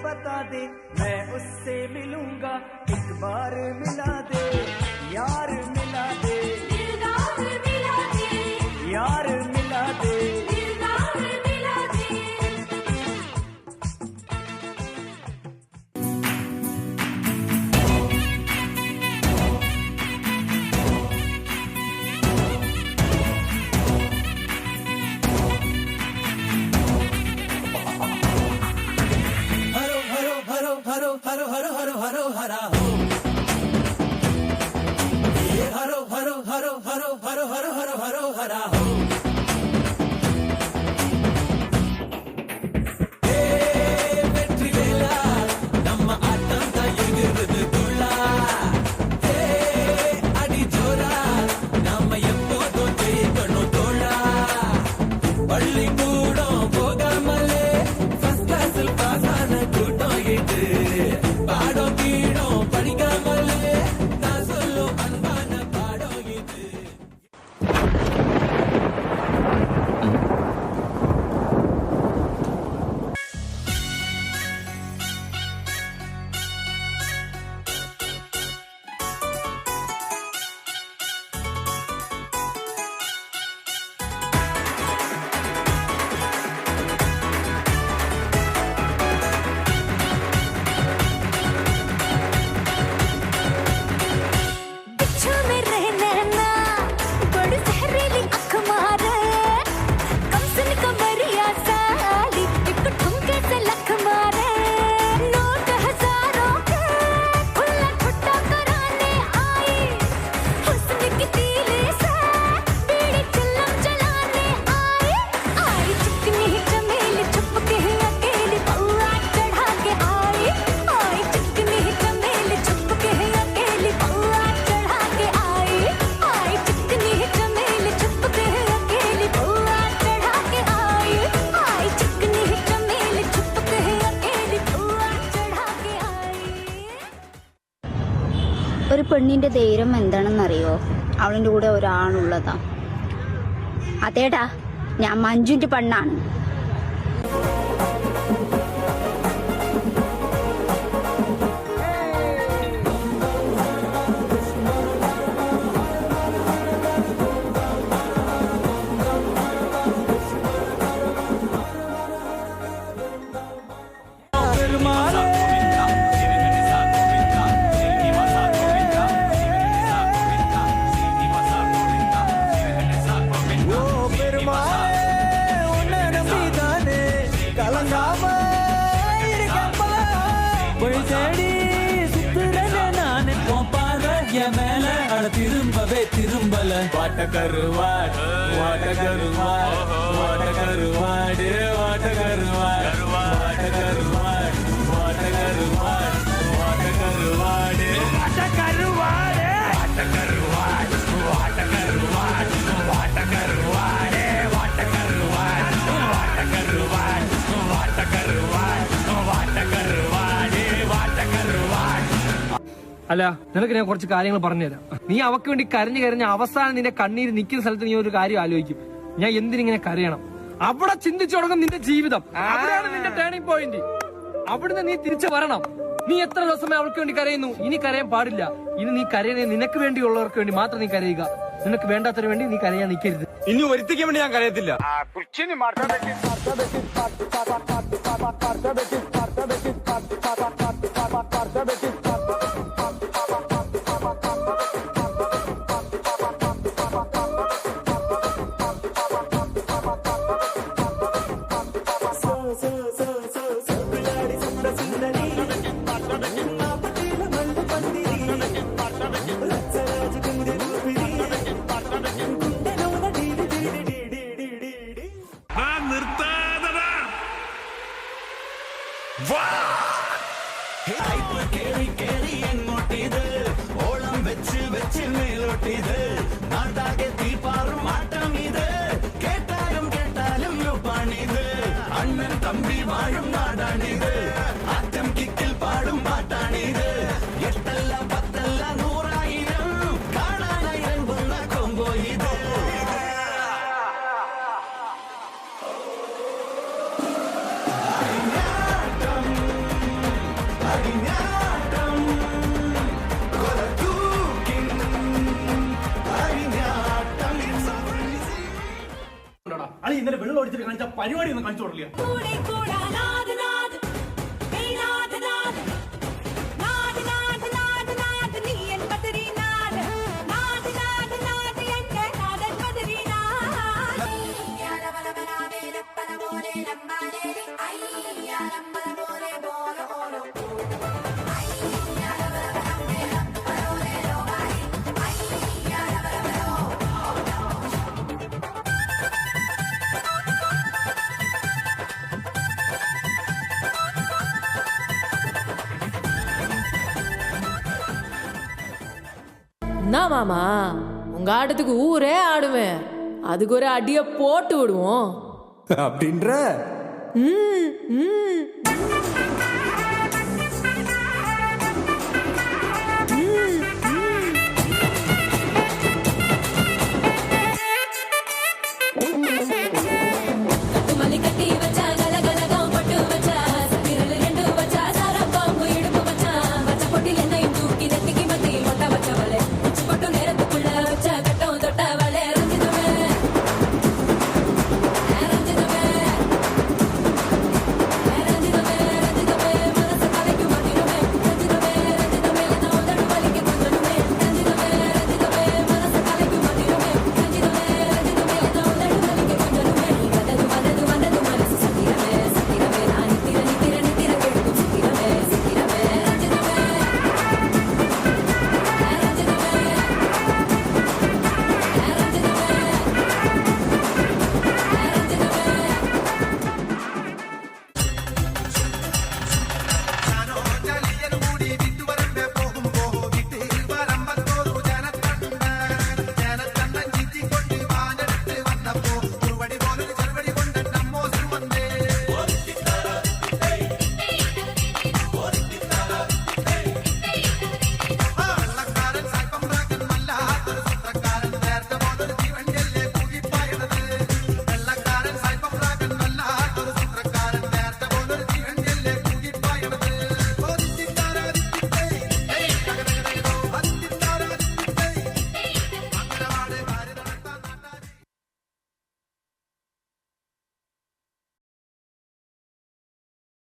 बता दे मैं उससे मिलूंगा एक बार मिला दे यार मिला दे दिलदार मिला दे यार मिला दे दिलदार मिला दे ഒരു പെണ്ണിന്റെ ധൈര്യം എന്താണെന്നറിയോ? അവളിന്റെ കൂടെ ഒരാളുള്ളതാ. അതേടാ, ഞാൻ മഞ്ജുവിന്റെ പെണ്ണാണ്. திரும்பவே திரும்பல வாட்டகருவாட் வாட்டகருவாட் வாட்டகருவாடு வாட்டகருவாட் வாட்டகருவாட் வாட்டகருவாட் வாட்டகருவாடு வாட்டகருவாடு வாட்டகருவாட் வாட்டகருவாட் வாட்டகருவாடு வாட்டகருவாட் வாட்டகருவாட் வாட்டகருவாட் வாட்டகருவாடு வாட்டகருவாட். അല്ല, നിനക്ക് ഞാൻ കുറച്ച് കാര്യങ്ങൾ പറഞ്ഞുതരാം. നീ അവക്ക് വേണ്ടി കരഞ്ഞു കരഞ്ഞ അവസാനം നിന്റെ കണ്ണീര് നിൽക്കുന്ന സ്ഥലത്ത് നീ ഒരു കാര്യം ആലോചിക്കും, ഞാൻ എന്തിനിങ്ങനെ കരയണം. അവിടെ ചിന്തിച്ചു തുടങ്ങും നിന്റെ ജീവിതം. അവിടെയാണ് നിന്റെ ടേണിംഗ് പോയിന്റ്. അവിടുന്ന് നീ തിരിച്ചു വരണം. നീ എത്ര ദിവസമേ അവൾക്ക് വേണ്ടി കരയുന്നു? ഇനി കരയാൻ പാടില്ല. ഇനി നീ കരയണേ നിനക്ക് വേണ്ടിയുള്ളവർക്ക് വേണ്ടി മാത്രം നീ കരയുക. നിനക്ക് വേണ്ടാത്തവർക്ക് വേണ്ടി നീ കരയാൻ നിൽക്കരുത്. ഇനി ഒരുത്തിക്കാൻ വേണ്ടി ഞാൻ കരയത്തില്ല. ഓളം വെച്ച് വെച്ച് മേലോട്ടിത് നാട്ടാകെ തീപ്പാറും മാറ്റം ഇത് കേട്ടാലും കേട്ടാലും പണിത് അണ്ണൻ തമ്പി വാഴും നാടാണിത് അറ്റം കിക്കിൽ പാടും പാട്ടാണിത് എട്ടല്ല പത്തല്ല 100,000 കാണാനായി ഇറങ്ങുന്ന കൊമ്പോ ഇത് അളി ഇന്നലെ വെള്ളം ഒഴിച്ചിട്ട് കാണിച്ച പരിപാടി ഒന്നും കാണിച്ചു കൊടുക്കില്ല. என்ன மாமா உங்க ஆட்டத்துக்கு ஊரே ஆடுமே, அதுக்கு ஒரு அடிய போட்டு விடுவோம் அப்படின்ற ம், ம்.